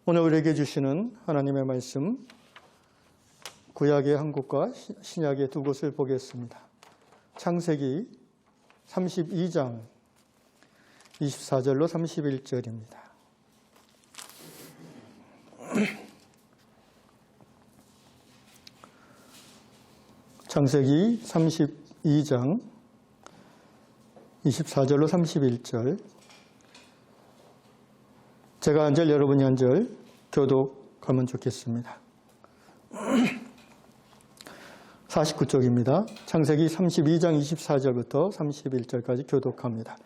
오늘 우리에게 주시는 하나님의 말씀, 구약의 한 곳과 신약의 두 곳을 보겠습니다. 창세기 32장 24절로 31절입니다. 창세기 32장 24절로 31절. 제가 한 절, 여러분이 한 절 교독하면 좋겠습니다. 49쪽입니다. 창세기 32장 24절부터 31절까지 교독합니다.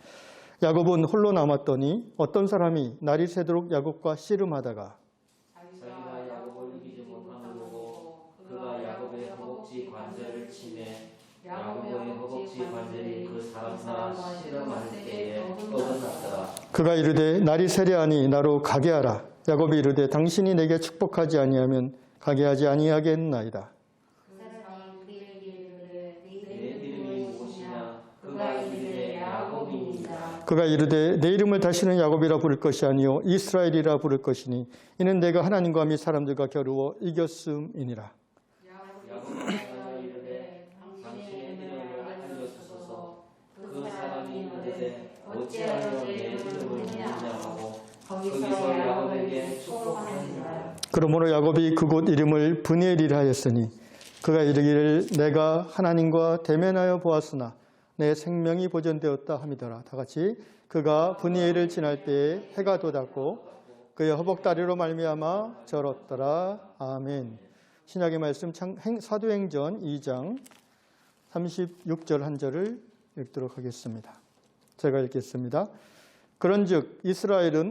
야곱은 홀로 남았더니 어떤 사람이 날이 새도록 야곱과 씨름하다가 자기가 야곱을 이기지 못함을 보고 그가 야곱의 허벅지 관절을 치매 야곱의 허벅지 관절이 그 사람과 씨름할 때에 어긋났더라. 그가 이르되 날이 세려하니 나로 가게 하라. 야곱이 이르되 당신이 내게 축복하지 아니하면 가게 하지 아니하겠나이다. 그 사람이 그에게 이르되 내 이름이 무엇이냐? 그가 이르되 야곱이니라. 그가 이르되 내 이름을 다시는 야곱이라 부를 것이 아니요 이스라엘이라 부를 것이니 이는 내가 하나님과 및 사람들과 겨루어 이겼음이니라. 야곱이 이르되 당신의 이름을 알려주소서. 그 사람이 이르되 어찌하여 내 이름을 묻냐 하고 거기서 야곱에게 축복하니라. 그러므로 야곱이 그곳 이름을 브니엘이라 하였으니 그가 이르기를 내가 하나님과 대면하여 보았으나 내 생명이 보존되었다 함이더라. 다 같이 그가 브니엘을 지날 때에 해가 돋았고 그의 허벅다리로 말미암아 절었더라. 아멘. 신약의 말씀 사도행전 2장 36절 한 절을 읽도록 하겠습니다. 제가 읽겠습니다. 그런즉 이스라엘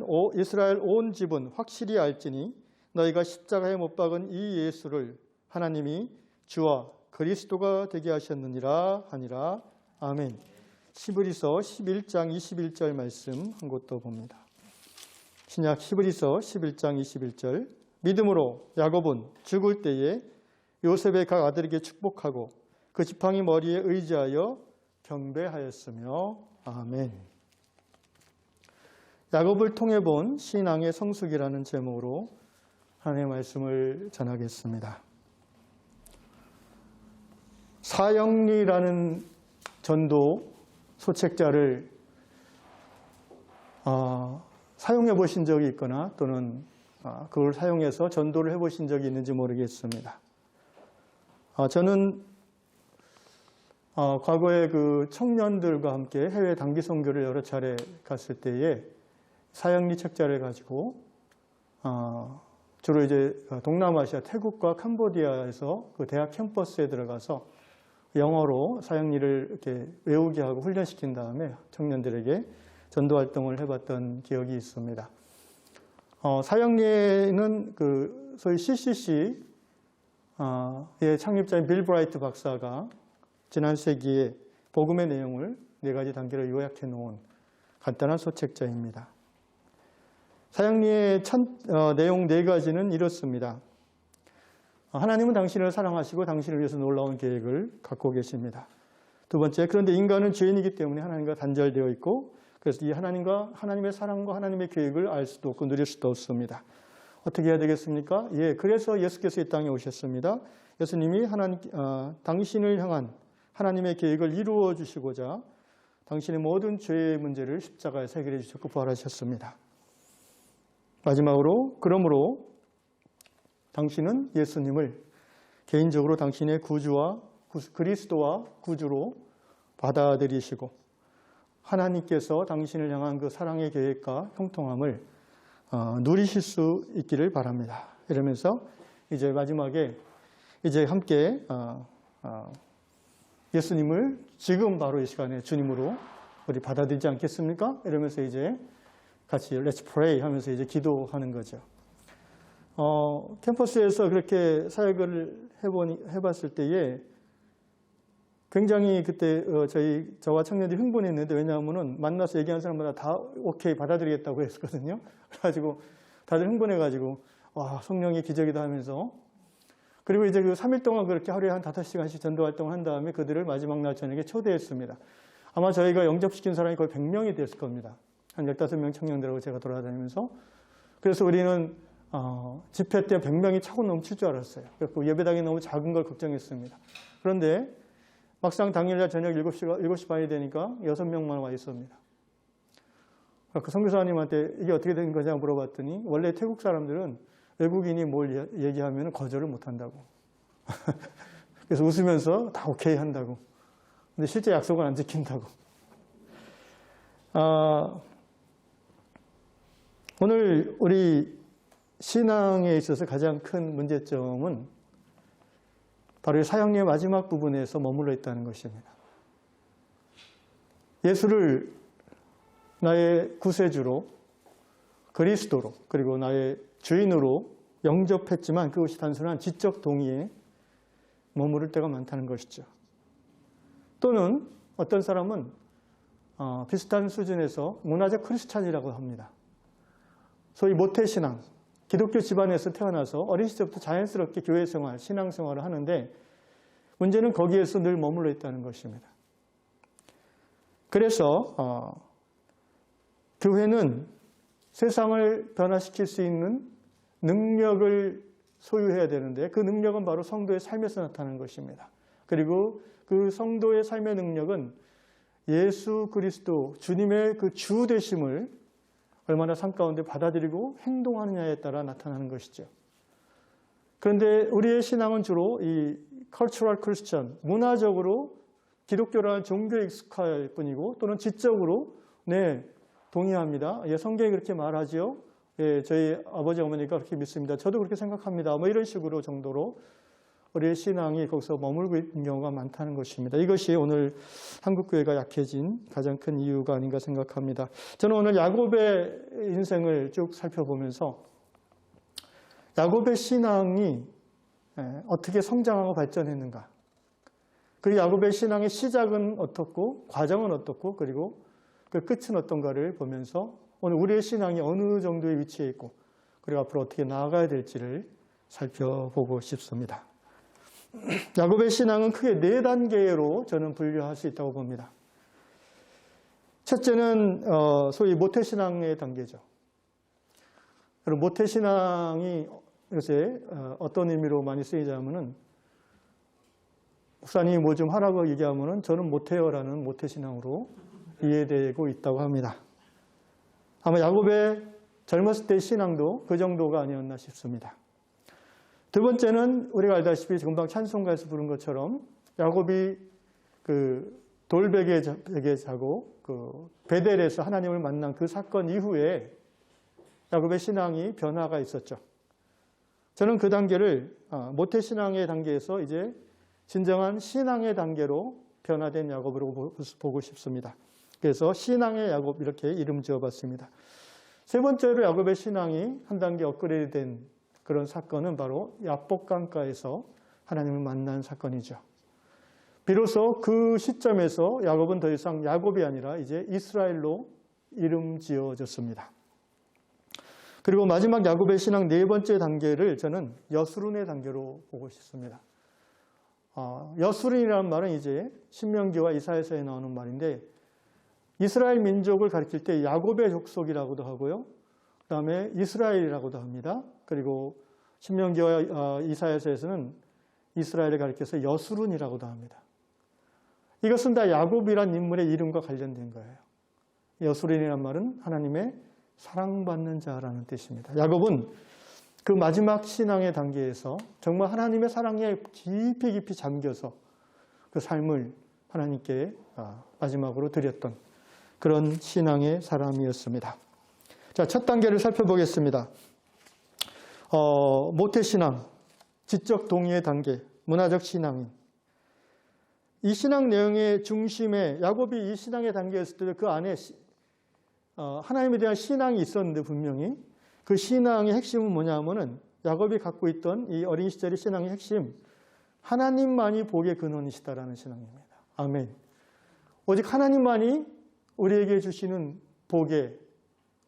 온 집은 확실히 알지니 너희가 십자가에 못 박은 이 예수를 하나님이 주와 그리스도가 되게 하셨느니라 하니라. 아멘. 히브리서 11장 21절 말씀 한 곳 더 봅니다. 신약 히브리서 11장 21절. 믿음으로 야곱은 죽을 때에 요셉의 각 아들에게 축복하고 그 지팡이 머리에 의지하여 경배하였으며. 아멘. 야곱을 통해 본 신앙의 성숙이라는 제목으로 하나님의 말씀을 전하겠습니다. 사형리라는 전도 소책자를 사용해 보신 적이 있거나 또는 그걸 사용해서 전도를 해 보신 적이 있는지 모르겠습니다. 저는 과거에 그 청년들과 함께 해외 단기 선교를 여러 차례 갔을 때에 사형리 책자를 가지고 주로 이제 동남아시아 태국과 캄보디아에서 그 대학 캠퍼스에 들어가서 영어로 사형리를 이렇게 외우게 하고 훈련시킨 다음에 청년들에게 전도 활동을 해봤던 기억이 있습니다. 사형리에는 그 소위 CCC의 창립자인 빌 브라이트 박사가 지난 세기에 복음의 내용을 4가지 단계로 요약해 놓은 간단한 소책자입니다. 사형리의 내용 4가지는 이렇습니다. 하나님은 당신을 사랑하시고 당신을 위해서 놀라운 계획을 갖고 계십니다. 두 번째, 그런데 인간은 죄인이기 때문에 하나님과 단절되어 있고 그래서 이 하나님의 사랑과 하나님의 계획을 알 수도 없고 누릴 수도 없습니다. 어떻게 해야 되겠습니까? 그래서 예수께서 이 땅에 오셨습니다. 예수님이 당신을 향한 하나님의 계획을 이루어 주시고자 당신의 모든 죄의 문제를 십자가에서 해결해 주셨고 부활하셨습니다. 마지막으로 그러므로 당신은 예수님을 개인적으로 당신의 그리스도와 구주로 받아들이시고 하나님께서 당신을 향한 그 사랑의 계획과 형통함을 누리실 수 있기를 바랍니다. 이러면서 이제 마지막에 이제 함께 예수님을 지금 바로 이 시간에 주님으로 우리 받아들이지 않겠습니까? 이러면서 이제 같이 Let's pray 하면서 이제 기도하는 거죠. 캠퍼스에서 그렇게 사역을 해봤을 때에 굉장히 그때 저와 청년들이 흥분했는데 왜냐하면은 만나서 얘기하는 사람마다 다 오케이 받아들이겠다고 했거든요. 그래가지고 다들 흥분해가지고 와 성령의 기적이다 하면서 그리고 이제 그 3일 동안 그렇게 하루에 한 5시간씩 전도 활동을 한 다음에 그들을 마지막 날 저녁에 초대했습니다. 아마 저희가 영접시킨 사람이 거의 100명이 됐을 겁니다. 한 15명 청년들하고 제가 돌아다니면서 그래서 우리는 집회 때 100명이 차고 넘칠 줄 알았어요. 그래서 예배당이 너무 작은 걸 걱정했습니다. 그런데 막상 당일날 저녁 7시 반이 되니까 6명만 와 있습니다. 그 선교사님한테 이게 어떻게 된 거냐 물어봤더니 원래 태국 사람들은 외국인이 뭘 얘기하면 거절을 못 한다고. 그래서 웃으면서 다 오케이 한다고. 근데 실제 약속은 안 지킨다고. 오늘 우리 신앙에 있어서 가장 큰 문제점은 바로 사형리의 마지막 부분에서 머물러 있다는 것입니다. 예수를 나의 구세주로, 그리스도로, 그리고 나의 주인으로 영접했지만 그것이 단순한 지적 동의에 머무를 때가 많다는 것이죠. 또는 어떤 사람은 비슷한 수준에서 문화적 크리스찬이라고 합니다. 소위 모태신앙, 기독교 집안에서 태어나서 어린 시절부터 자연스럽게 교회 생활, 신앙 생활을 하는데 문제는 거기에서 늘 머물러 있다는 것입니다. 그래서 교회는 세상을 변화시킬 수 있는 능력을 소유해야 되는데 그 능력은 바로 성도의 삶에서 나타나는 것입니다. 그리고 그 성도의 삶의 능력은 예수 그리스도 주님의 그 주 되심을 얼마나 삶 가운데 받아들이고 행동하느냐에 따라 나타나는 것이죠. 그런데 우리의 신앙은 주로 이 cultural Christian, 문화적으로 기독교라는 종교에 익숙할 뿐이고 또는 지적으로 네, 동의합니다. 예, 성경이 그렇게 말하지요. 예, 저희 아버지 어머니가 그렇게 믿습니다. 저도 그렇게 생각합니다. 뭐 이런 식으로 정도로 우리의 신앙이 거기서 머물고 있는 경우가 많다는 것입니다. 이것이 오늘 한국교회가 약해진 가장 큰 이유가 아닌가 생각합니다. 저는 오늘 야곱의 인생을 쭉 살펴보면서 야곱의 신앙이 어떻게 성장하고 발전했는가, 그리고 야곱의 신앙의 시작은 어떻고 과정은 어떻고 그리고 그 끝은 어떤가를 보면서 오늘 우리의 신앙이 어느 정도의 위치에 있고 그리고 앞으로 어떻게 나아가야 될지를 살펴보고 싶습니다. 야곱의 신앙은 크게 4단계로 저는 분류할 수 있다고 봅니다. 첫째는 소위 모태신앙의 단계죠. 그리고 모태신앙이 요새 어떤 의미로 많이 쓰이자면은 목사님이 뭐 좀 하라고 얘기하면은 저는 못해요라는 모태신앙으로 이해되고 있다고 합니다. 아마 야곱의 젊었을 때의 신앙도 그 정도가 아니었나 싶습니다. 두 번째는 우리가 알다시피 금방 찬송가에서 부른 것처럼 야곱이 그 돌베개 자고 그 베델에서 하나님을 만난 그 사건 이후에 야곱의 신앙이 변화가 있었죠. 저는 그 단계를 모태신앙의 단계에서 이제 진정한 신앙의 단계로 변화된 야곱으로 보고 싶습니다. 그래서 신앙의 야곱 이렇게 이름 지어봤습니다. 세 번째로 야곱의 신앙이 한 단계 업그레이드된 그런 사건은 바로 야복강가에서 하나님을 만난 사건이죠. 비로소 그 시점에서 야곱은 더 이상 야곱이 아니라 이제 이스라엘로 이름 지어졌습니다. 그리고 마지막 야곱의 신앙 4번째 단계를 저는 여수론의 단계로 보고 싶습니다. 여수론이라는 말은 이제 신명기와 이사야서에 나오는 말인데 이스라엘 민족을 가리킬 때 야곱의 족속이라고도 하고요. 그 다음에 이스라엘이라고도 합니다. 그리고 신명기와 이사야서에서는 이스라엘을 가리켜서 여수론이라고도 합니다. 이것은 다 야곱이란 인물의 이름과 관련된 거예요. 여수론이란 말은 하나님의 사랑받는 자라는 뜻입니다. 야곱은 그 마지막 신앙의 단계에서 정말 하나님의 사랑에 깊이 깊이 잠겨서 그 삶을 하나님께 마지막으로 드렸던 그런 신앙의 사람이었습니다. 자, 첫 단계를 살펴보겠습니다. 모태신앙, 지적 동의의 단계, 문화적 신앙인. 이 신앙 내용의 중심에 야곱이 이 신앙의 단계였을 때 그 안에 하나님에 대한 신앙이 있었는데 분명히 그 신앙의 핵심은 뭐냐면은 야곱이 갖고 있던 이 어린 시절의 신앙의 핵심, 하나님만이 복의 근원이시다라는 신앙입니다. 아멘. 오직 하나님만이 우리에게 주시는 복의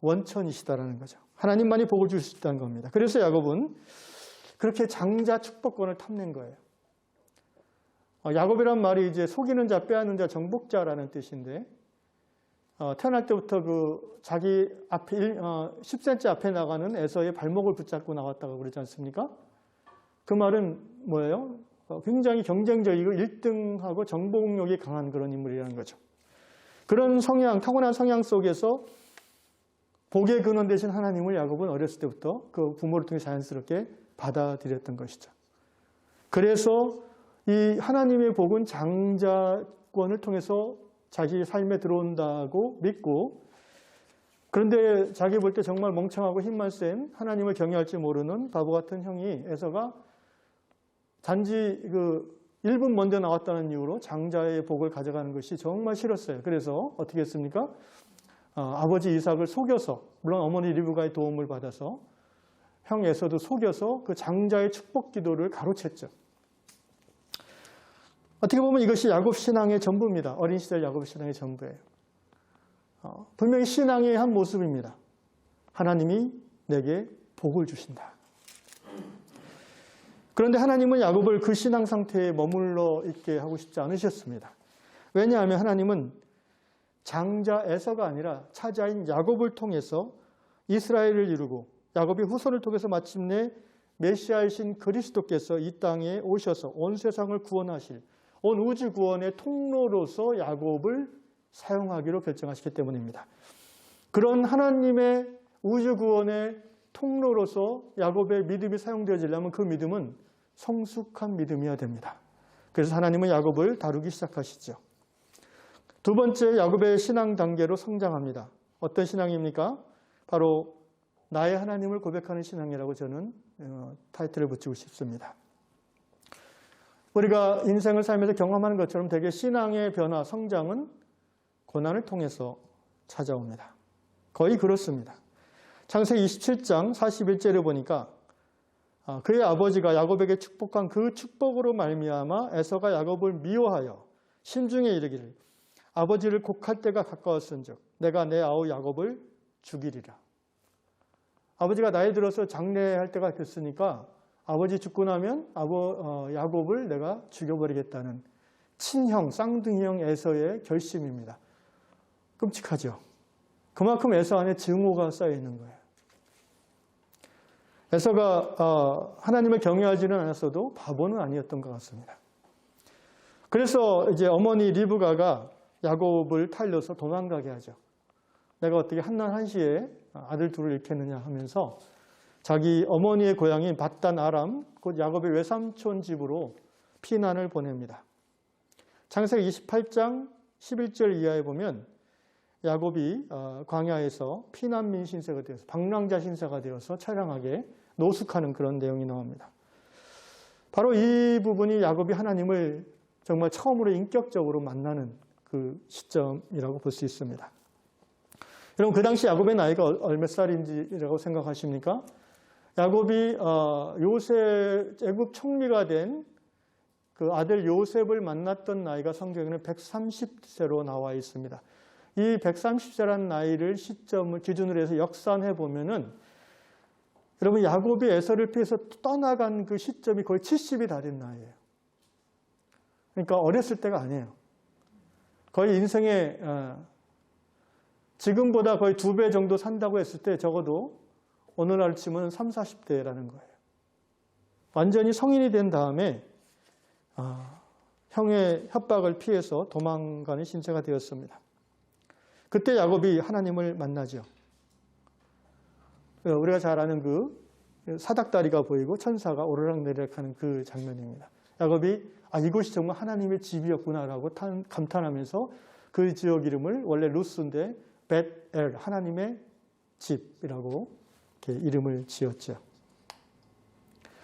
원천이시다라는 거죠. 하나님만이 복을 줄 수 있다는 겁니다. 그래서 야곱은 그렇게 장자 축복권을 탐낸 거예요. 야곱이란 말이 이제 속이는 자, 빼앗는 자, 정복자라는 뜻인데 태어날 때부터 그 자기 앞에 10cm 앞에 나가는 에서의 발목을 붙잡고 나왔다고 그러지 않습니까? 그 말은 뭐예요? 굉장히 경쟁적이고 1등하고 정복력이 강한 그런 인물이라는 거죠. 그런 성향, 타고난 성향 속에서 복의 근원 되신 하나님을 야곱은 어렸을 때부터 그 부모를 통해 자연스럽게 받아들였던 것이죠. 그래서 이 하나님의 복은 장자권을 통해서 자기 삶에 들어온다고 믿고, 그런데 자기 볼 때 정말 멍청하고 힘만 센 하나님을 경외할지 모르는 바보 같은 형이 에서가 단지 그 1분 먼저 나왔다는 이유로 장자의 복을 가져가는 것이 정말 싫었어요. 그래서 어떻게 했습니까? 아버지 이삭을 속여서, 물론 어머니 리브가의 도움을 받아서 형 에서도 속여서 그 장자의 축복 기도를 가로챘죠. 어떻게 보면 이것이 야곱 신앙의 전부입니다. 어린 시절 야곱 신앙의 전부예요. 분명히 신앙의 한 모습입니다. 하나님이 내게 복을 주신다. 그런데 하나님은 야곱을 그 신앙 상태에 머물러 있게 하고 싶지 않으셨습니다. 왜냐하면 하나님은 장자 에서가 아니라 차자인 야곱을 통해서 이스라엘을 이루고 야곱의 후손을 통해서 마침내 메시아이신 그리스도께서 이 땅에 오셔서 온 세상을 구원하실, 온 우주 구원의 통로로서 야곱을 사용하기로 결정하셨기 때문입니다. 그런 하나님의 우주 구원의 통로로서 야곱의 믿음이 사용되어지려면 그 믿음은 성숙한 믿음이어야 됩니다. 그래서 하나님은 야곱을 다루기 시작하시죠. 두 번째, 야곱의 신앙 단계로 성장합니다. 어떤 신앙입니까? 바로 나의 하나님을 고백하는 신앙이라고 저는 타이틀을 붙이고 싶습니다. 우리가 인생을 살면서 경험하는 것처럼 대개 신앙의 변화, 성장은 고난을 통해서 찾아옵니다. 거의 그렇습니다. 창세기 27장 41절에 보니까 그의 아버지가 야곱에게 축복한 그 축복으로 말미암아 에서가 야곱을 미워하여 심중에 이르기를 아버지를 곡할 때가 가까웠은즉 내가 내 아우 야곱을 죽이리라. 아버지가 나이 들어서 장례할 때가 됐으니까 아버지 죽고 나면 야곱을 내가 죽여버리겠다는 친형, 쌍둥이형 에서의 결심입니다. 끔찍하죠. 그만큼 에서 안에 증오가 쌓여 있는 거예요. 에서가 하나님을 경외하지는 않았어도 바보는 아니었던 것 같습니다. 그래서 이제 어머니 리브가가 야곱을 타일러서 도망가게 하죠. 내가 어떻게 한날 한시에 아들 둘을 잃겠느냐 하면서 자기 어머니의 고향인 밧단 아람, 곧 야곱의 외삼촌 집으로 피난을 보냅니다. 창세기 28장 11절 이하에 보면 야곱이 광야에서 피난민 신세가 되어서 방랑자 신세가 되어서 처량하게 노숙하는 그런 내용이 나옵니다. 바로 이 부분이 야곱이 하나님을 정말 처음으로 인격적으로 만나는 그 시점이라고 볼 수 있습니다. 여러분, 그 당시 야곱의 나이가 몇 살인지라고 생각하십니까? 야곱이 애굽 총리가 된 그 아들 요셉을 만났던 나이가 성경에는 130세로 나와 있습니다. 이 130세라는 나이를 시점을 기준으로 해서 역산해 보면은 여러분, 야곱이 에서를 피해서 떠나간 그 시점이 거의 70이 다 된 나이예요. 그러니까 어렸을 때가 아니에요. 거의 인생의 지금보다 거의 2배 정도 산다고 했을 때 적어도 오늘날 치면 30, 40대라는 거예요. 완전히 성인이 된 다음에 형의 협박을 피해서 도망가는 신세가 되었습니다. 그때 야곱이 하나님을 만나죠. 우리가 잘 아는 그 사닥다리가 보이고 천사가 오르락내리락 하는 그 장면입니다. 야곱이 이곳이 정말 하나님의 집이었구나라고 감탄하면서 그 지역 이름을 원래 루스인데 벳엘, 하나님의 집이라고 이렇게 이름을 지었죠.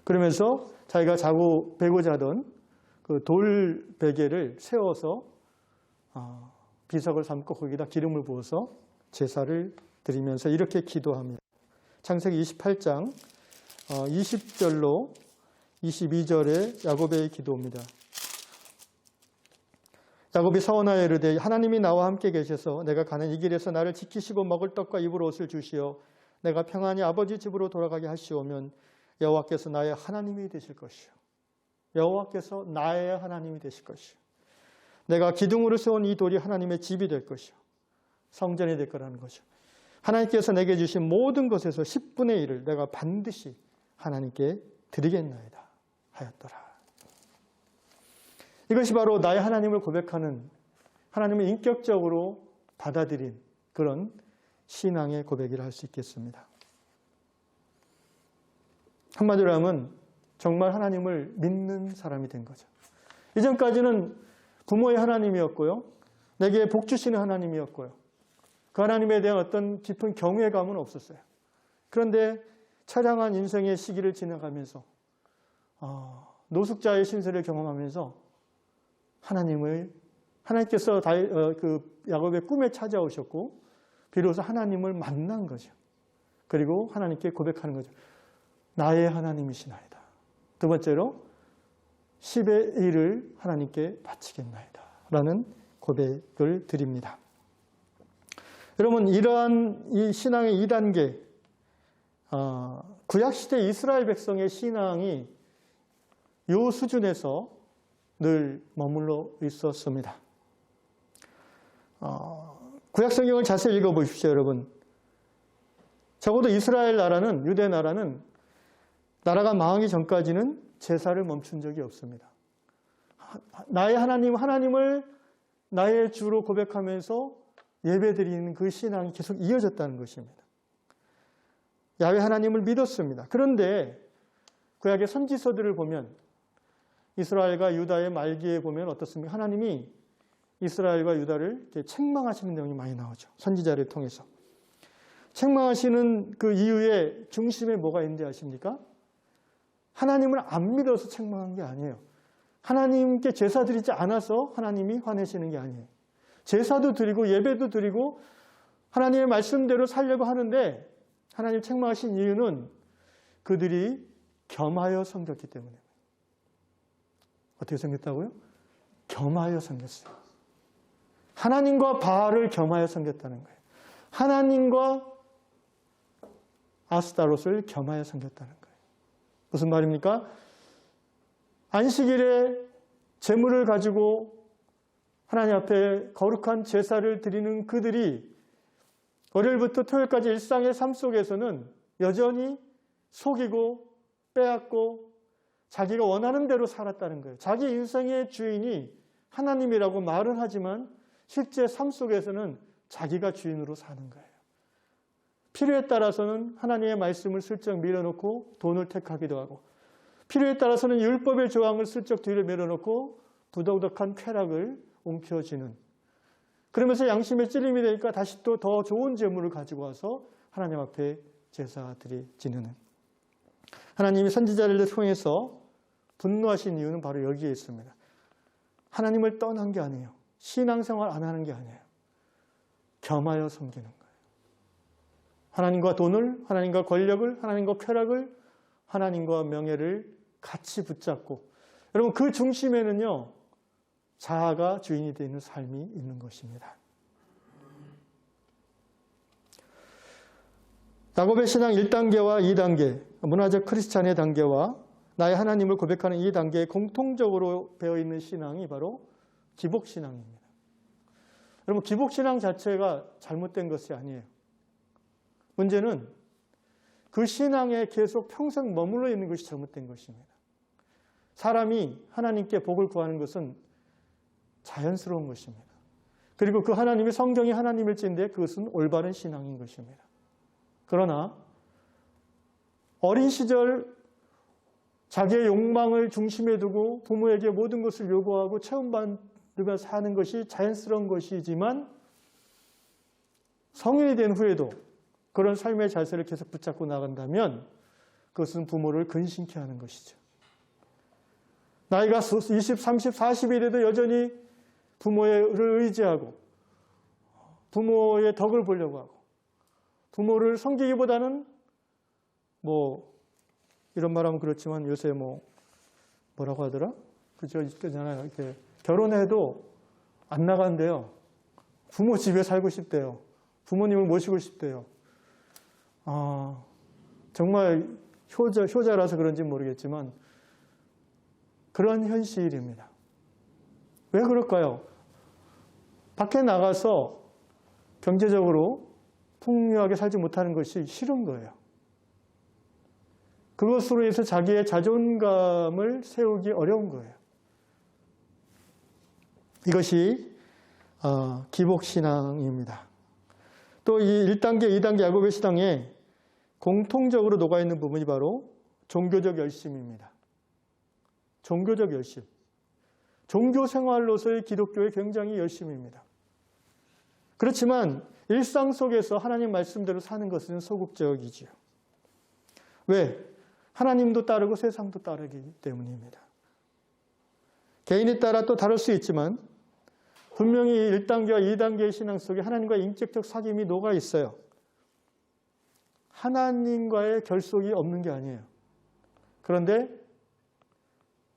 그러면서 자기가 베고 자던 그 돌 베개를 세워서 비석을 삼고 거기다 기름을 부어서 제사를 드리면서 이렇게 기도합니다. 창세기 28장 20절로 22절의 야곱의 기도입니다. 야곱이 서원하여 이르되 하나님이 나와 함께 계셔서 내가 가는 이 길에서 나를 지키시고 먹을 떡과 입을 옷을 주시어 내가 평안히 아버지 집으로 돌아가게 하시오면 여호와께서 나의 하나님이 되실 것이요. 여호와께서 나의 하나님이 되실 것이요. 내가 기둥으로 세운 이 돌이 하나님의 집이 될 것이요. 성전이 될 거라는 거죠. 하나님께서 내게 주신 모든 것에서 10분의 1을 내가 반드시 하나님께 드리겠나이다 하였더라. 이것이 바로 나의 하나님을 고백하는, 하나님을 인격적으로 받아들인 그런 신앙의 고백이라 할 수 있겠습니다. 한마디로 하면 정말 하나님을 믿는 사람이 된 거죠. 이전까지는 부모의 하나님이었고요. 내게 복 주시는 하나님이었고요. 그 하나님에 대한 어떤 깊은 경외감은 없었어요. 그런데 처량한 인생의 시기를 지나가면서 노숙자의 신세를 경험하면서 하나님께서 그 야곱의 꿈에 찾아오셨고 비로소 하나님을 만난 거죠. 그리고 하나님께 고백하는 거죠. 나의 하나님이시나이다. 두 번째로 10의 1을 하나님께 바치겠나이다 라는 고백을 드립니다. 여러분, 이러한 이 신앙의 2단계, 구약시대 이스라엘 백성의 신앙이 이 수준에서 늘 머물러 있었습니다. 구약성경을 자세히 읽어보십시오, 여러분. 적어도 이스라엘 나라는, 유대 나라는 나라가 망하기 전까지는 제사를 멈춘 적이 없습니다. 나의 하나님을 나의 주로 고백하면서 예배드리는 그 신앙이 계속 이어졌다는 것입니다. 야훼 하나님을 믿었습니다. 그런데 구약의 선지서들을 보면 이스라엘과 유다의 말기에 보면 어떻습니까? 하나님이 이스라엘과 유다를 이렇게 책망하시는 내용이 많이 나오죠. 선지자를 통해서. 책망하시는 그 이유의 중심에 뭐가 있는지 아십니까? 하나님을 안 믿어서 책망한 게 아니에요. 하나님께 제사 드리지 않아서 하나님이 화내시는 게 아니에요. 제사도 드리고 예배도 드리고 하나님의 말씀대로 살려고 하는데 하나님 책망하신 이유는 그들이 겸하여 섬겼기 때문에. 어떻게 섬겼다고요? 겸하여 섬겼어요. 하나님과 바알을 겸하여 섬겼다는 거예요. 하나님과 아스타롯을 겸하여 섬겼다는 거예요. 무슨 말입니까? 안식일에 제물을 가지고 하나님 앞에 거룩한 제사를 드리는 그들이 월요일부터 토요일까지 일상의 삶 속에서는 여전히 속이고 빼앗고 자기가 원하는 대로 살았다는 거예요. 자기 인생의 주인이 하나님이라고 말은 하지만 실제 삶 속에서는 자기가 주인으로 사는 거예요. 필요에 따라서는 하나님의 말씀을 슬쩍 밀어놓고 돈을 택하기도 하고 필요에 따라서는 율법의 조항을 슬쩍 뒤로 밀어놓고 부덕덕한 쾌락을 움켜쥐는, 그러면서 양심의 찔림이 되니까 다시 또 더 좋은 재물을 가지고 와서 하나님 앞에 제사들이 지내는, 하나님이 선지자를 통해서 분노하신 이유는 바로 여기에 있습니다. 하나님을 떠난 게 아니에요. 신앙생활 안 하는 게 아니에요. 겸하여 섬기는 거예요. 하나님과 돈을, 하나님과 권력을, 하나님과 쾌락을, 하나님과 명예를 같이 붙잡고, 여러분 그 중심에는요 자아가 주인이 되는 삶이 있는 것입니다. 야곱의 신앙 1단계와 2단계, 문화적 크리스찬의 단계와 나의 하나님을 고백하는 이 단계에 공통적으로 배어있는 신앙이 바로 기복신앙입니다. 여러분 기복신앙 자체가 잘못된 것이 아니에요. 문제는 그 신앙에 계속 평생 머물러 있는 것이 잘못된 것입니다. 사람이 하나님께 복을 구하는 것은 자연스러운 것입니다. 그리고 그 하나님이 성경이 하나님일진데 그것은 올바른 신앙인 것입니다. 그러나 어린 시절 자기의 욕망을 중심에 두고 부모에게 모든 것을 요구하고 채움받으며 사는 것이 자연스러운 것이지만 성인이 된 후에도 그런 삶의 자세를 계속 붙잡고 나간다면 그것은 부모를 근심케 하는 것이죠. 나이가 20, 30, 40이 돼도 여전히 부모를 의지하고 부모의 덕을 보려고 하고 부모를 섬기기보다는 이런 말하면 그렇지만 요새 뭐라고 하더라? 그죠? 있잖아요. 이렇게 결혼해도 안 나간대요. 부모 집에 살고 싶대요. 부모님을 모시고 싶대요. 정말 효자라서 그런지 모르겠지만 그런 현실입니다. 왜 그럴까요? 밖에 나가서 경제적으로 풍요하게 살지 못하는 것이 싫은 거예요. 그것으로 해서 자기의 자존감을 세우기 어려운 거예요. 이것이 기복신앙입니다. 또 이 1단계, 2단계 야곱의 신앙에 공통적으로 녹아있는 부분이 바로 종교적 열심입니다. 종교적 열심. 종교 생활로서의 기독교의 굉장히 열심입니다. 그렇지만 일상 속에서 하나님 말씀대로 사는 것은 소극적이지요. 왜? 하나님도 따르고 세상도 따르기 때문입니다. 개인에 따라 또 다를 수 있지만 분명히 1단계와 2단계의 신앙 속에 하나님과의 인격적 사귐이 녹아 있어요. 하나님과의 결속이 없는 게 아니에요. 그런데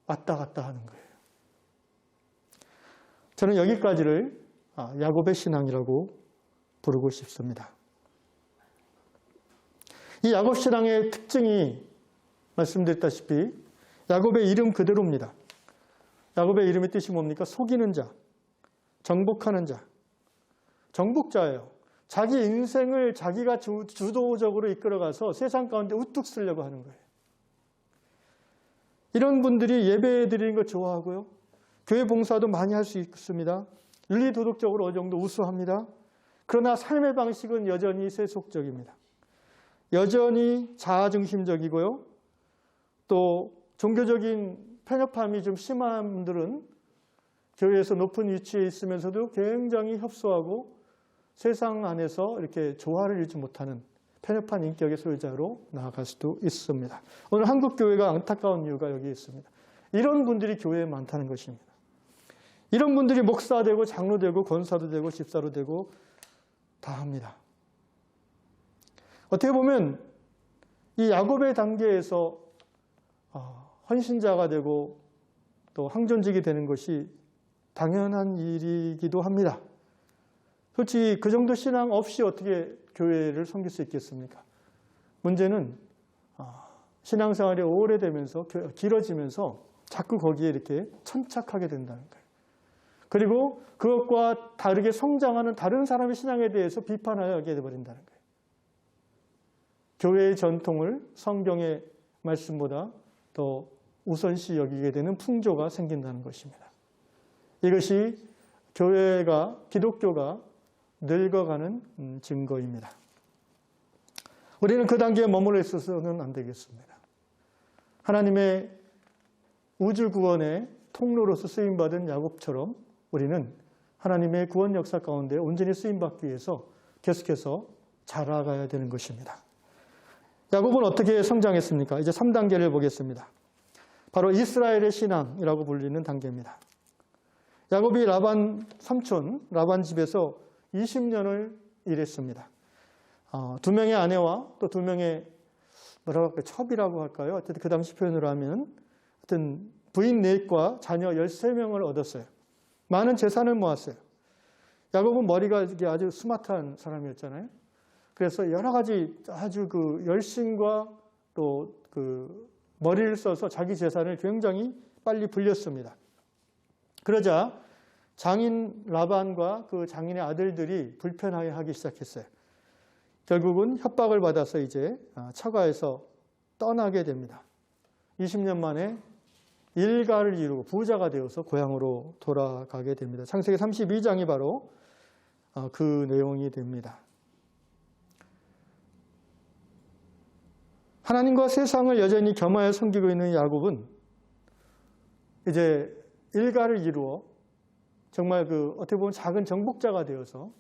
왔다 갔다 하는 거예요. 저는 여기까지를 야곱의 신앙이라고 부르고 싶습니다. 이 야곱 신앙의 특징이 말씀드렸다시피 야곱의 이름 그대로입니다. 야곱의 이름의 뜻이 뭡니까? 속이는 자, 정복하는 자. 정복자예요. 자기 인생을 자기가 주도적으로 이끌어가서 세상 가운데 우뚝 쓰려고 하는 거예요. 이런 분들이 예배 드리는 거 좋아하고요. 교회 봉사도 많이 할 수 있습니다. 윤리 도덕적으로 어느 정도 우수합니다. 그러나 삶의 방식은 여전히 세속적입니다. 여전히 자아중심적이고요. 또 종교적인 편협함이 좀 심한 분들은 교회에서 높은 위치에 있으면서도 굉장히 협소하고 세상 안에서 이렇게 조화를 이루지 못하는 편협한 인격의 소유자로 나아갈 수도 있습니다. 오늘 한국 교회가 안타까운 이유가 여기 있습니다. 이런 분들이 교회에 많다는 것입니다. 이런 분들이 목사 되고 장로 되고 권사도 되고 집사도 되고 다 합니다. 어떻게 보면 이 야곱의 단계에서 헌신자가 되고 또 항존직이 되는 것이 당연한 일이기도 합니다. 솔직히 그 정도 신앙 없이 어떻게 교회를 섬길 수 있겠습니까? 문제는 신앙생활이 오래되면서 길어지면서 자꾸 거기에 이렇게 천착하게 된다는 거예요. 그리고 그것과 다르게 성장하는 다른 사람의 신앙에 대해서 비판하게 되어버린다는 거예요. 교회의 전통을 성경의 말씀보다 더 우선시 여기게 되는 풍조가 생긴다는 것입니다. 이것이 교회가, 기독교가 늙어가는 증거입니다. 우리는 그 단계에 머물러 있어서는 안 되겠습니다. 하나님의 우주 구원의 통로로서 쓰임받은 야곱처럼 우리는 하나님의 구원 역사 가운데 온전히 쓰임받기 위해서 계속해서 자라가야 되는 것입니다. 야곱은 어떻게 성장했습니까? 이제 3단계를 보겠습니다. 바로 이스라엘의 신앙이라고 불리는 단계입니다. 야곱이 라반 삼촌, 라반 집에서 20년을 일했습니다. 2명의 아내와 또 2명의 뭐라고 할까요? 첩이라고 할까요? 어쨌든 그 당시 표현으로 하면 하여튼 부인 4과 자녀 13명을 얻었어요. 많은 재산을 모았어요. 야곱은 머리가 아주 스마트한 사람이었잖아요. 그래서 여러 가지 아주 그 열심과 또 그 머리를 써서 자기 재산을 굉장히 빨리 불렸습니다. 그러자 장인 라반과 그 장인의 아들들이 불편하게 시작했어요. 결국은 협박을 받아서 이제 처가에서 떠나게 됩니다. 20년 만에 일가를 이루고 부자가 되어서 고향으로 돌아가게 됩니다. 창세기 32장이 바로 그 내용이 됩니다. 하나님과 세상을 여전히 겸하여 섬기고 있는 야곱은 이제 일가를 이루어 정말 그 어떻게 보면 작은 정복자가 되어서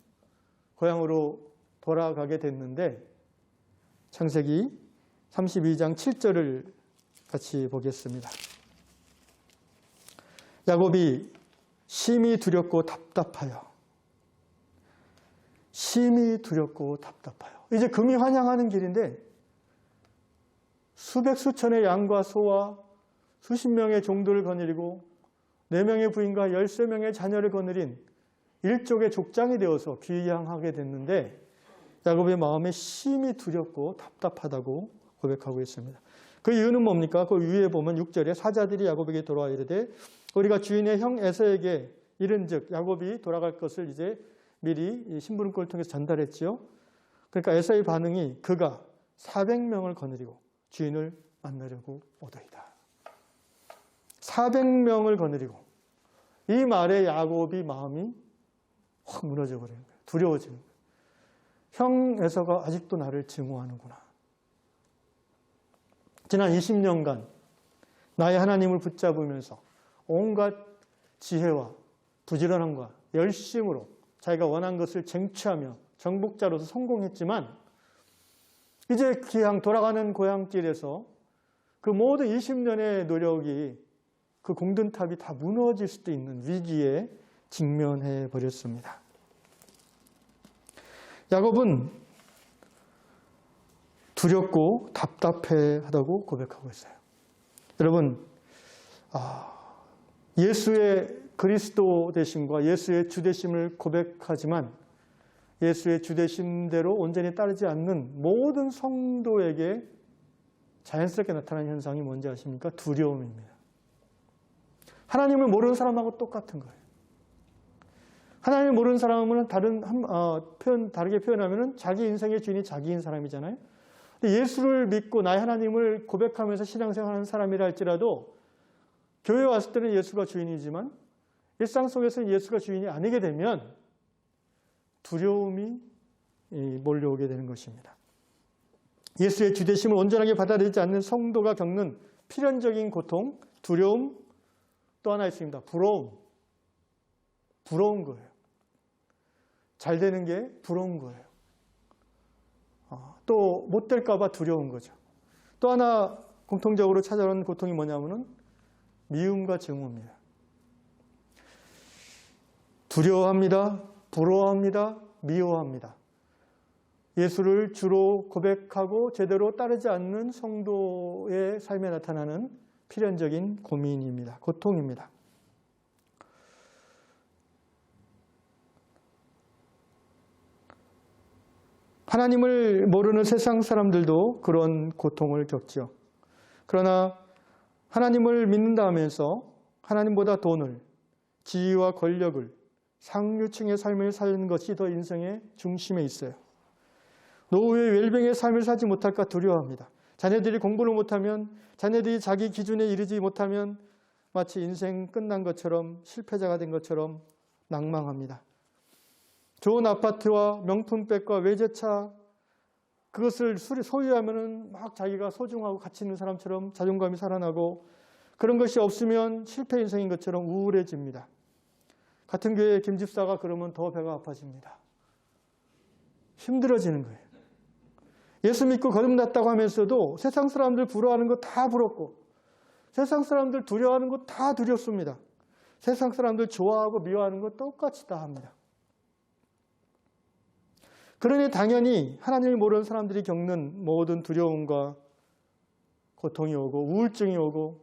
고향으로 돌아가게 됐는데 창세기 32장 7절을 같이 보겠습니다. 야곱이 심히 두렵고 답답하여. 심히 두렵고 답답하여. 이제 금이 환향하는 길인데 수백 수천의 양과 소와 수십 명의 종들을 거느리고 4명의 부인과 13명의 자녀를 거느린 일족의 족장이 되어서 귀향하게 됐는데 야곱의 마음에 심히 두렵고 답답하다고 고백하고 있습니다. 그 이유는 뭡니까? 그 위에 보면 6절에 사자들이 야곱에게 돌아와 이르되 우리가 주인의 형 에서에게 이른즉 야곱이 돌아갈 것을 이제 미리 이 심부름꾼을 통해서 전달했지요. 그러니까 에사의 반응이 그가 400명을 거느리고 주인을 만나려고 오더이다. 400명을 거느리고 이 말에 야곱이 마음이 확 무너져 버리는 거예요. 두려워지는 거예요. 형 에서가 아직도 나를 증오하는구나. 지난 20년간 나의 하나님을 붙잡으면서 온갖 지혜와 부지런함과 열심으로 자기가 원한 것을 쟁취하며 정복자로서 성공했지만 이제 기양 돌아가는 고향길에서 그 모든 20년의 노력이 그 공든탑이 다 무너질 수도 있는 위기에 직면해 버렸습니다. 야곱은 두렵고 답답해하다고 고백하고 있어요. 여러분, 예수의 그리스도 되심과 예수의 주되심을 고백하지만 예수의 주되심대로 온전히 따르지 않는 모든 성도에게 자연스럽게 나타나는 현상이 뭔지 아십니까? 두려움입니다. 하나님을 모르는 사람하고 똑같은 거예요. 하나님을 모르는 사람은 다르게 표현하면 자기 인생의 주인이 자기인 사람이잖아요. 근데 예수를 믿고 나의 하나님을 고백하면서 신앙생활하는 사람이라 할지라도 교회에 왔을 때는 예수가 주인이지만 일상 속에서 예수가 주인이 아니게 되면 두려움이 몰려오게 되는 것입니다. 예수의 주되심을 온전하게 받아들이지 않는 성도가 겪는 필연적인 고통, 두려움, 또 하나 있습니다. 부러운 거예요. 잘 되는 게 부러운 거예요. 또 못 될까 봐 두려운 거죠. 또 하나 공통적으로 찾아오는 고통이 뭐냐면은 미움과 증오입니다. 두려워합니다. 부러워합니다. 미워합니다. 예수를 주로 고백하고 제대로 따르지 않는 성도의 삶에 나타나는 필연적인 고민입니다. 고통입니다. 하나님을 모르는 세상 사람들도 그런 고통을 겪죠. 그러나 하나님을 믿는다 하면서 하나님보다 돈을, 지위와 권력을, 상류층의 삶을 사는 것이 더 인생의 중심에 있어요. 노후의 웰빙의 삶을 살지 못할까 두려워합니다. 자녀들이 공부를 못하면, 자녀들이 자기 기준에 이르지 못하면 마치 인생 끝난 것처럼, 실패자가 된 것처럼 낭망합니다. 좋은 아파트와 명품백과 외제차, 그것을 소유하면 막 자기가 소중하고 가치 있는 사람처럼 자존감이 살아나고, 그런 것이 없으면 실패 인생인 것처럼 우울해집니다. 같은 교회 김 집사가 그러면 더 배가 아파집니다. 힘들어지는 거예요. 예수 믿고 거듭났다고 하면서도 세상 사람들 부러워하는 거 다 부럽고, 세상 사람들 두려워하는 거 다 두렵습니다. 세상 사람들 좋아하고 미워하는 거 똑같이 다 합니다. 그러니 당연히 하나님을 모르는 사람들이 겪는 모든 두려움과 고통이 오고 우울증이 오고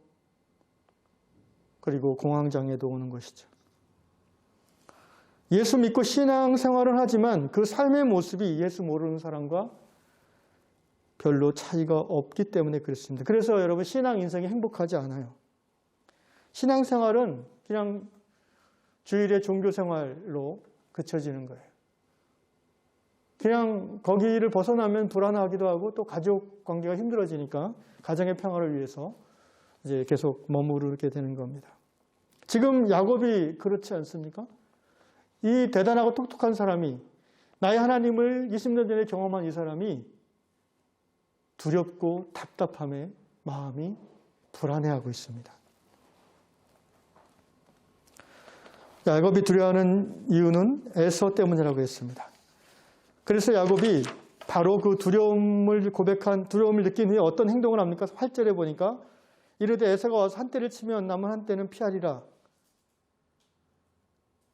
그리고 공황장애도 오는 것이죠. 예수 믿고 신앙생활을 하지만 그 삶의 모습이 예수 모르는 사람과 별로 차이가 없기 때문에 그렇습니다. 그래서 여러분 신앙 인생이 행복하지 않아요. 신앙생활은 그냥 주일의 종교생활로 그쳐지는 거예요. 그냥 거기를 벗어나면 불안하기도 하고 또 가족 관계가 힘들어지니까 가정의 평화를 위해서 이제 계속 머무르게 되는 겁니다. 지금 야곱이 그렇지 않습니까? 이 대단하고 똑똑한 사람이, 나의 하나님을 20년 전에 경험한 이 사람이 두렵고 답답함에 마음이 불안해하고 있습니다. 야곱이 두려워하는 이유는 에서 때문이라고 했습니다. 그래서 야곱이 바로 그 두려움을 느낀 후에 어떤 행동을 합니까? 8절에 보니까 이르되 에서가 와서 한 대를 치면 남은 한 대는 피하리라.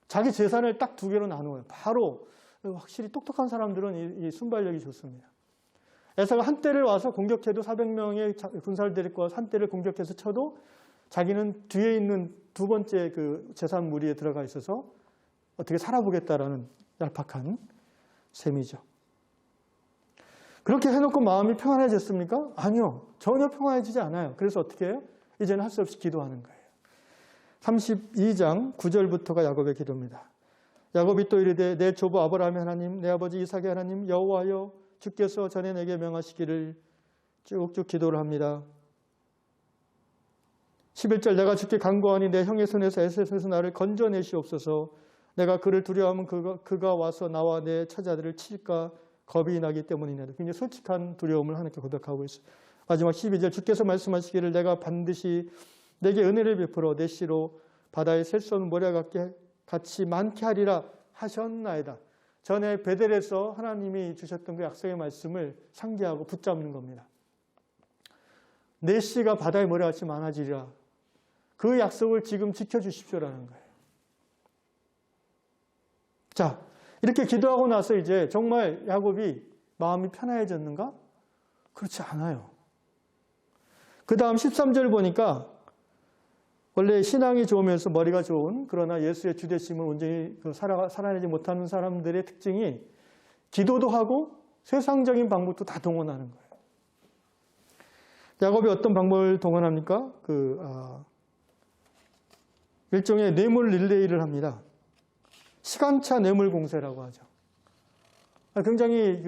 자기 재산을 딱 두 개로 나누어요. 바로 확실히 똑똑한 사람들은 이 순발력이 좋습니다. 에서가 한 대를 와서 공격해도 400명의 군사를 데리고 와서 한 대를 공격해서 쳐도 자기는 뒤에 있는 두 번째 그 재산 무리에 들어가 있어서 어떻게 살아보겠다라는 얄팍한 셈이죠. 그렇게 해놓고 마음이 평안해졌습니까? 아니요. 전혀 평안해지지 않아요. 그래서 어떻게 해요? 이제는 할 수 없이 기도하는 거예요. 32장 9절부터가 야곱의 기도입니다. 야곱이 또 이르되 내 조부 아브라함의 하나님 내 아버지 이삭의 하나님 여호와여 주께서 전에 내게 명하시기를 쭉쭉 기도를 합니다. 11절 내가 주께 간구하니 내 형의 손에서 에셋에서 나를 건져내시옵소서. 내가 그를 두려워하면 그가 와서 나와 내 처자들을 칠까 겁이 나기 때문이냐. 굉장히 솔직한 두려움을 하나님께 고백하고 있어요. 마지막 12절 주께서 말씀하시기를 내가 반드시 내게 은혜를 베풀어 내 씨로 바다에 셀 수 없는 모래 같이 많게 하리라 하셨나이다. 전에 베델에서 하나님이 주셨던 그 약속의 말씀을 상기하고 붙잡는 겁니다. 내 씨가 바다의 모래같이 많아지리라. 그 약속을 지금 지켜주십시오라는 거예요. 자, 이렇게 기도하고 나서 이제 정말 야곱이 마음이 편해졌는가? 그렇지 않아요. 그 다음 13절 보니까 원래 신앙이 좋으면서 머리가 좋은 그러나 예수의 주되심을 온전히 살아내지 못하는 사람들의 특징이 기도도 하고 세상적인 방법도 다 동원하는 거예요. 야곱이 어떤 방법을 동원합니까? 일종의 뇌물 릴레이를 합니다. 시간차 뇌물 공세라고 하죠. 굉장히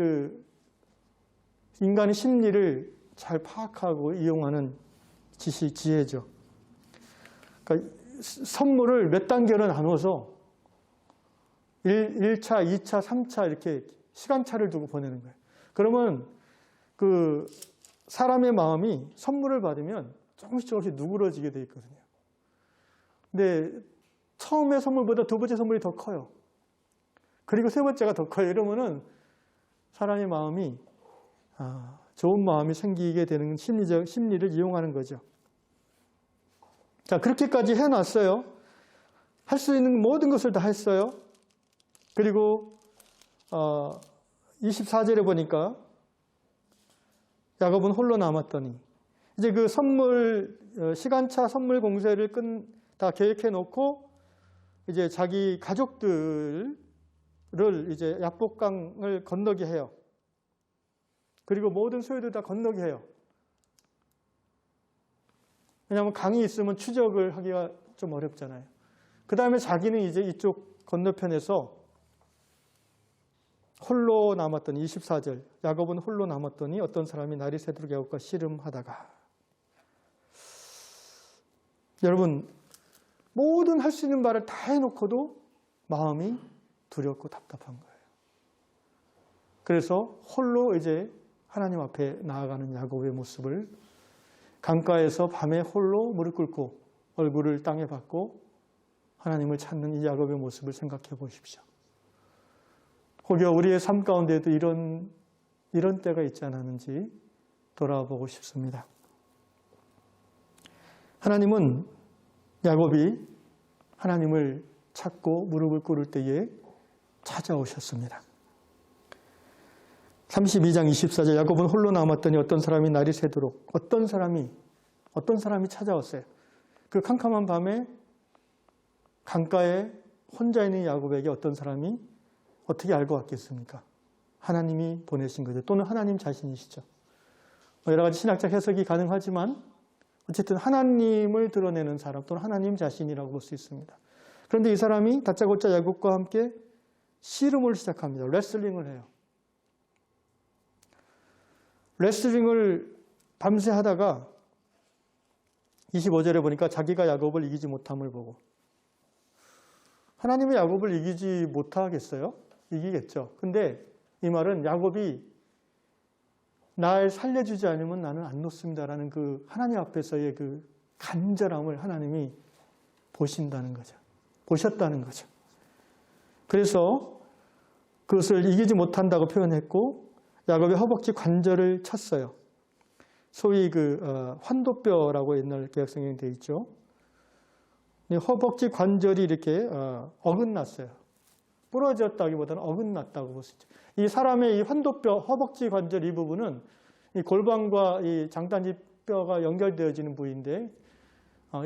인간의 심리를 잘 파악하고 이용하는 지혜죠. 그러니까 선물을 몇 단계로 나눠서 1차, 2차, 3차 이렇게 시간차를 두고 보내는 거예요. 그러면 사람의 마음이 선물을 받으면 조금씩 누그러지게 돼 있거든요. 근데 처음에 선물보다 두 번째 선물이 더 커요. 그리고 세 번째가 더 커요. 이러면은 사람의 마음이 좋은 마음이 생기게 되는 심리를 이용하는 거죠. 자, 그렇게까지 해놨어요. 할 수 있는 모든 것을 다 했어요. 그리고 24절에 보니까 야곱은 홀로 남았더니 이제 그 시간차 선물 공세를 다 계획해 놓고 이제 자기 가족들을 이제 야복강을 건너게 해요. 그리고 모든 소유들 다 건너게 해요. 왜냐하면 강이 있으면 추적을 하기가 좀 어렵잖아요. 그 다음에 자기는 이제 이쪽 건너편에서 홀로 남았더니 24절 야곱은 홀로 남았더니 어떤 사람이 날이 새도록 야곱과 씨름하다가 여러분 모든 할 수 있는 말을 다 해놓고도 마음이 두렵고 답답한 거예요. 그래서 홀로 이제 하나님 앞에 나아가는 야곱의 모습을 강가에서 밤에 홀로 무릎 꿇고 얼굴을 땅에 받고 하나님을 찾는 이 야곱의 모습을 생각해 보십시오. 혹여 우리의 삶 가운데에도 이런 때가 있지 않았는지 돌아보고 싶습니다. 하나님은 야곱이 하나님을 찾고 무릎을 꿇을 때에 찾아오셨습니다. 32장 24절 야곱은 홀로 남았더니 어떤 사람이 날이 새도록 어떤 사람이 찾아왔어요. 그 캄캄한 밤에 강가에 혼자 있는 야곱에게 어떤 사람이 어떻게 알고 왔겠습니까? 하나님이 보내신 거죠. 또는 하나님 자신이시죠. 여러 가지 신학적 해석이 가능하지만 어쨌든 하나님을 드러내는 사람 또는 하나님 자신이라고 볼 수 있습니다. 그런데 이 사람이 다짜고짜 야곱과 함께 씨름을 시작합니다. 레슬링을 해요. 레슬링을 밤새 하다가 25절에 보니까 자기가 야곱을 이기지 못함을 보고 하나님이 야곱을 이기지 못하겠어요? 이기겠죠. 근데 이 말은 야곱이 날 살려주지 않으면 나는 안 놓습니다라는 그 하나님 앞에서의 그 간절함을 하나님이 보신다는 거죠. 보셨다는 거죠. 그래서 그것을 이기지 못한다고 표현했고 야곱의 허벅지 관절을 쳤어요. 소위 환도뼈라고 옛날 개혁성경에 되어 있죠. 허벅지 관절이 이렇게 어긋났어요. 부러졌다기보다는 어긋났다고 볼 수 있죠. 이 사람의 이 환도뼈, 허벅지 관절 이 부분은 이 골반과 이 장단지 뼈가 연결되어지는 부위인데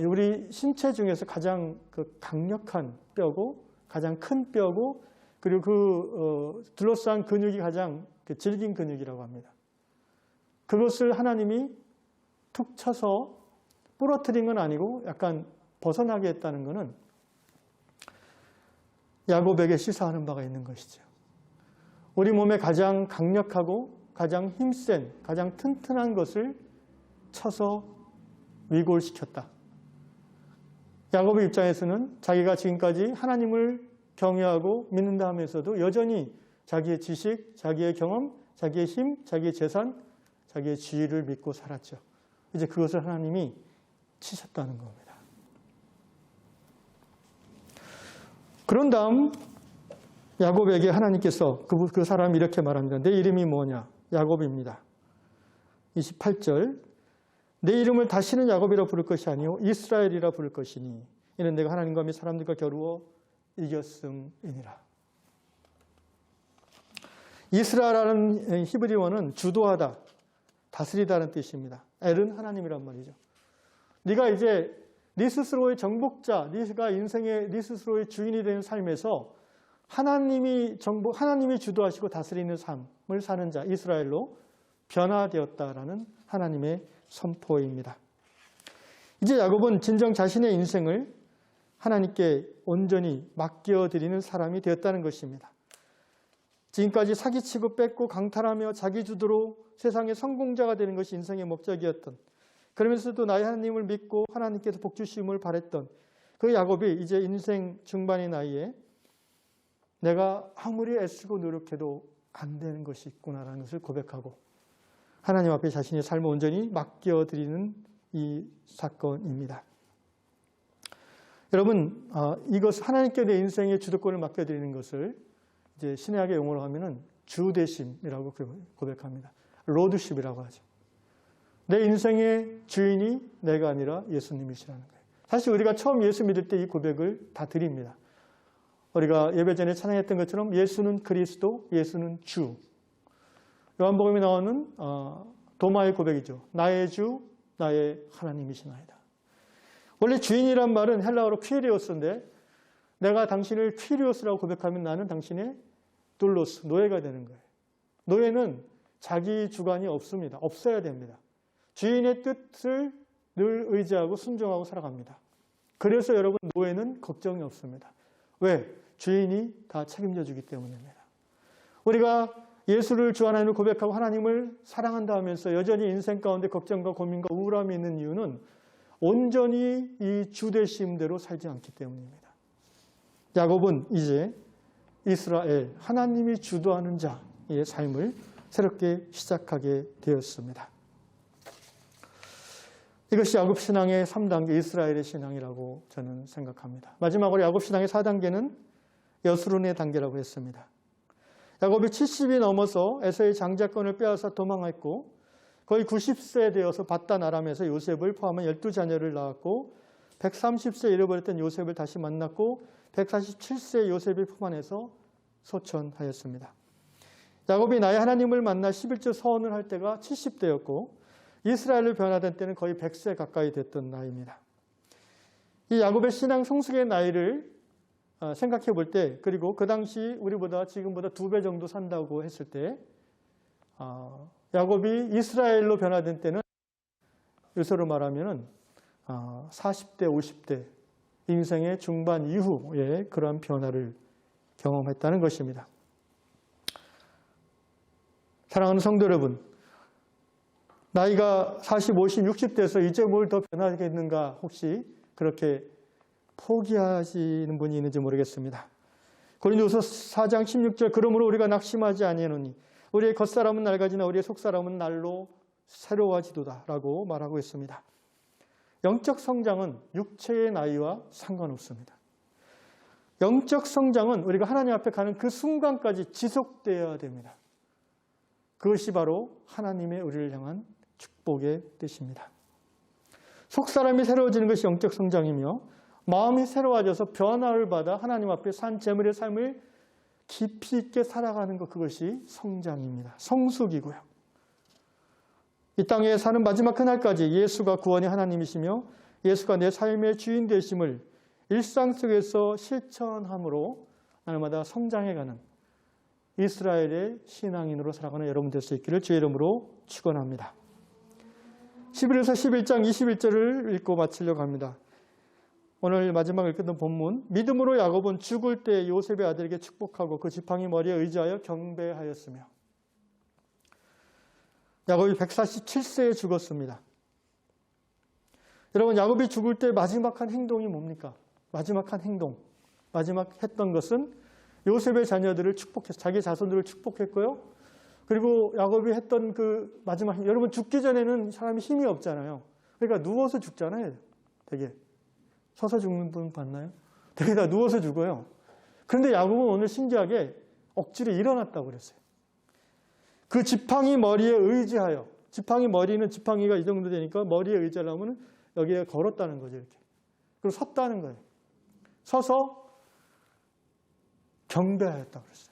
우리 신체 중에서 가장 강력한 뼈고 가장 큰 뼈고 그리고 둘러싼 근육이 가장 질긴 근육이라고 합니다. 그것을 하나님이 툭 쳐서 부러뜨린 건 아니고 약간 벗어나게 했다는 것은 야곱에게 시사하는 바가 있는 것이죠. 우리 몸에 가장 강력하고 가장 힘센, 가장 튼튼한 것을 쳐서 위골시켰다. 야곱의 입장에서는 자기가 지금까지 하나님을 경외하고 믿는다 하면서도 여전히 자기의 지식, 자기의 경험, 자기의 힘, 자기의 재산, 자기의 지위를 믿고 살았죠. 이제 그것을 하나님이 치셨다는 겁니다. 그런 다음 야곱에게 하나님께서 그 사람이 이렇게 말합니다. 내 이름이 뭐냐? 야곱입니다. 28절 내 이름을 다시는 야곱이라 부를 것이 아니요 이스라엘이라 부를 것이니 이는 내가 하나님과 및 사람들과 겨루어 이겼음이니라. 이스라엘이라는 히브리어는 주도하다, 다스리다는 뜻입니다. 엘은 하나님이란 말이죠. 네가 이제 네 스스로의 정복자, 네가 인생의 네 스스로의 주인이 되는 삶에서 하나님이 주도하시고 다스리는 삶을 사는 자, 이스라엘로 변화되었다라는 하나님의 선포입니다. 이제 야곱은 진정 자신의 인생을 하나님께 온전히 맡겨드리는 사람이 되었다는 것입니다. 지금까지 사기치고 뺏고 강탈하며 자기 주도로 세상의 성공자가 되는 것이 인생의 목적이었던, 그러면서도 나의 하나님을 믿고 하나님께서 복 주심을 바랬던 그 야곱이 이제 인생 중반의 나이에 내가 아무리 애쓰고 노력해도 안 되는 것이 있구나라는 것을 고백하고 하나님 앞에 자신의 삶을 온전히 맡겨드리는 이 사건입니다. 여러분, 이것 하나님께 내 인생의 주도권을 맡겨드리는 것을 이제 신약의 용어로 하면은 주대심이라고 고백합니다. 로드십이라고 하죠. 내 인생의 주인이 내가 아니라 예수님이시라는 거예요. 사실 우리가 처음 예수 믿을 때 이 고백을 다 드립니다. 우리가 예배 전에 찬양했던 것처럼 예수는 그리스도, 예수는 주. 요한복음에 나오는 도마의 고백이죠. 나의 주, 나의 하나님이시나이다. 원래 주인이란 말은 헬라어로 퀴리오스인데 내가 당신을 퀴리오스라고 고백하면 나는 당신의 둘로스, 노예가 되는 거예요. 노예는 자기 주관이 없습니다. 없어야 됩니다. 주인의 뜻을 늘 의지하고 순종하고 살아갑니다. 그래서 여러분 노예는 걱정이 없습니다. 왜? 주인이 다 책임져 주기 때문입니다. 우리가 예수를 주 하나님을 고백하고 하나님을 사랑한다 하면서 여전히 인생 가운데 걱정과 고민과 우울함이 있는 이유는 온전히 이 주되심대로 살지 않기 때문입니다. 야곱은 이제 이스라엘, 하나님이 주도하는 자의 삶을 새롭게 시작하게 되었습니다. 이것이 야곱 신앙의 3단계 이스라엘의 신앙이라고 저는 생각합니다. 마지막으로 야곱 신앙의 4단계는 여수론의 단계라고 했습니다. 야곱이 70이 넘어서 에서의 장자권을 빼앗아 도망했고 거의 90세 되어서 바단 아람에서 요셉을 포함한 12자녀를 낳았고 130세 잃어버렸던 요셉을 다시 만났고 147세 요셉의 품 안에서 소천하였습니다. 야곱이 나의 하나님을 만나 11조 서원을 할 때가 70대였고 이스라엘로 변화된 때는 거의 100세 가까이 됐던 나이입니다. 이 야곱의 신앙 성숙의 나이를 생각해 볼 때, 그리고 그 당시 우리보다 지금보다 2배 정도 산다고 했을 때 야곱이 이스라엘로 변화된 때는 요새로 말하면 40대, 50대 인생의 중반 이후에 그러한 변화를 경험했다는 것입니다. 사랑하는 성도 여러분, 나이가 40, 50, 60대에서 이제 뭘 더 변하겠는가 혹시 그렇게 포기하시는 분이 있는지 모르겠습니다. 고린도후서 4장 16절 그러므로 우리가 낙심하지 아니하노니 우리의 겉사람은 낡아지나 우리의 속사람은 날로 새로워지도다 라고 말하고 있습니다. 영적 성장은 육체의 나이와 상관없습니다. 영적 성장은 우리가 하나님 앞에 가는 그 순간까지 지속되어야 됩니다. 그것이 바로 하나님의 우리를 향한 축복의 뜻입니다. 속사람이 새로워지는 것이 영적 성장이며 마음이 새로워져서 변화를 받아 하나님 앞에 산 제물의 삶을 깊이 있게 살아가는 것, 그것이 성장입니다. 성숙이고요. 이 땅에 사는 마지막 그날까지 예수가 구원의 하나님이시며 예수가 내 삶의 주인 되심을 일상 속에서 실천함으로 날마다 성장해가는 이스라엘의 신앙인으로 살아가는 여러분 될 수 있기를 주의 이름으로 축원합니다. 11에서 11장 21절을 읽고 마치려고 합니다. 오늘 마지막 읽었던 본문, 믿음으로 야곱은 죽을 때 요셉의 아들에게 축복하고 그 지팡이 머리에 의지하여 경배하였으며, 야곱이 147세에 죽었습니다. 여러분, 야곱이 죽을 때 마지막 한 행동이 뭡니까? 마지막 한 행동, 마지막 했던 것은 요셉의 자녀들을 축복했어요. 자기 자손들을 축복했고요. 그리고 야곱이 했던 그 마지막, 여러분 죽기 전에는 사람이 힘이 없잖아요. 그러니까 누워서 죽잖아요. 되게. 서서 죽는 분 봤나요? 되게 다 누워서 죽어요. 그런데 야곱은 오늘 신기하게 억지로 일어났다고 그랬어요. 그 지팡이 머리에 의지하여, 지팡이 머리는 지팡이가 이 정도 되니까 머리에 의지하려면 여기에 걸었다는 거죠. 이렇게. 그리고 섰다는 거예요. 서서 경배하였다고 그랬어요.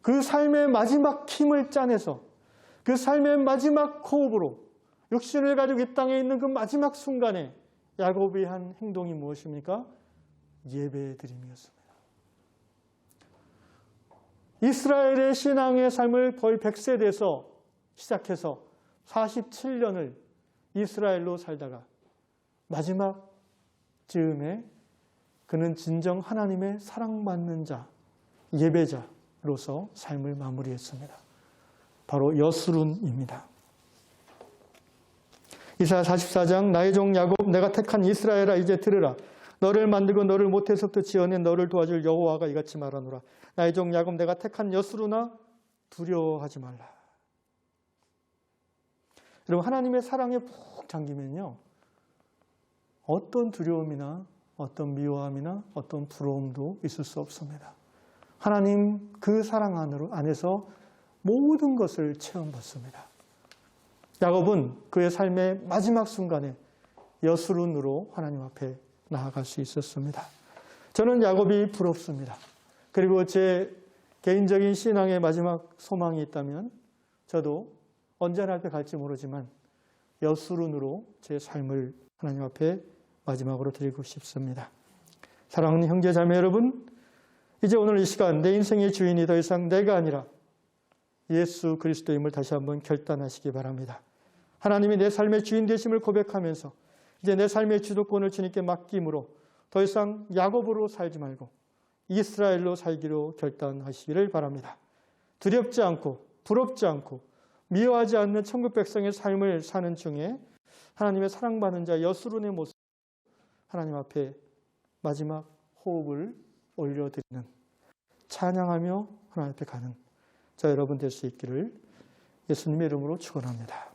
그 삶의 마지막 힘을 짜내서 그 삶의 마지막 호흡으로 육신을 가지고 이 땅에 있는 그 마지막 순간에 야곱이 한 행동이 무엇입니까? 예배드림이었습니다. 이스라엘의 신앙의 삶을 거의 100세대에서 시작해서 47년을 이스라엘로 살다가 마지막 즈음에 그는 진정 하나님의 사랑받는 자, 예배자로서 삶을 마무리했습니다. 바로 여수룬입니다. 이사야 44장, 나의 종 야곱, 내가 택한 이스라엘아 이제 들으라. 너를 만들고 너를 모태에서부터 지어낸 너를 도와줄 여호와가 이같이 말하노라. 나의 종 야곱, 내가 택한 여수루나 두려워하지 말라. 여러분, 하나님의 사랑에 푹 잠기면요, 어떤 두려움이나 어떤 미워함이나 어떤 부러움도 있을 수 없습니다. 하나님 그 사랑 안에서 모든 것을 체험받습니다. 야곱은 그의 삶의 마지막 순간에 여수룬으로 하나님 앞에 나아갈 수 있었습니다. 저는 야곱이 부럽습니다. 그리고 제 개인적인 신앙의 마지막 소망이 있다면 저도 언제 하나님 앞에 갈지 모르지만 여수룬으로 제 삶을 하나님 앞에 마지막으로 드리고 싶습니다. 사랑하는 형제 자매 여러분, 이제 오늘 이 시간 내 인생의 주인이 더 이상 내가 아니라 예수 그리스도임을 다시 한번 결단하시기 바랍니다. 하나님이 내 삶의 주인 되심을 고백하면서 이제 내 삶의 주도권을 주님께 맡김으로 더 이상 야곱으로 살지 말고 이스라엘로 살기로 결단하시기를 바랍니다. 두렵지 않고 부럽지 않고 미워하지 않는 천국 백성의 삶을 사는 중에 하나님의 사랑받는 자 여수룬의 모습, 하나님 앞에 마지막 호흡을 올려드리는, 찬양하며 하나님 앞에 가는 자 여러분 될 수 있기를 예수님의 이름으로 축원합니다.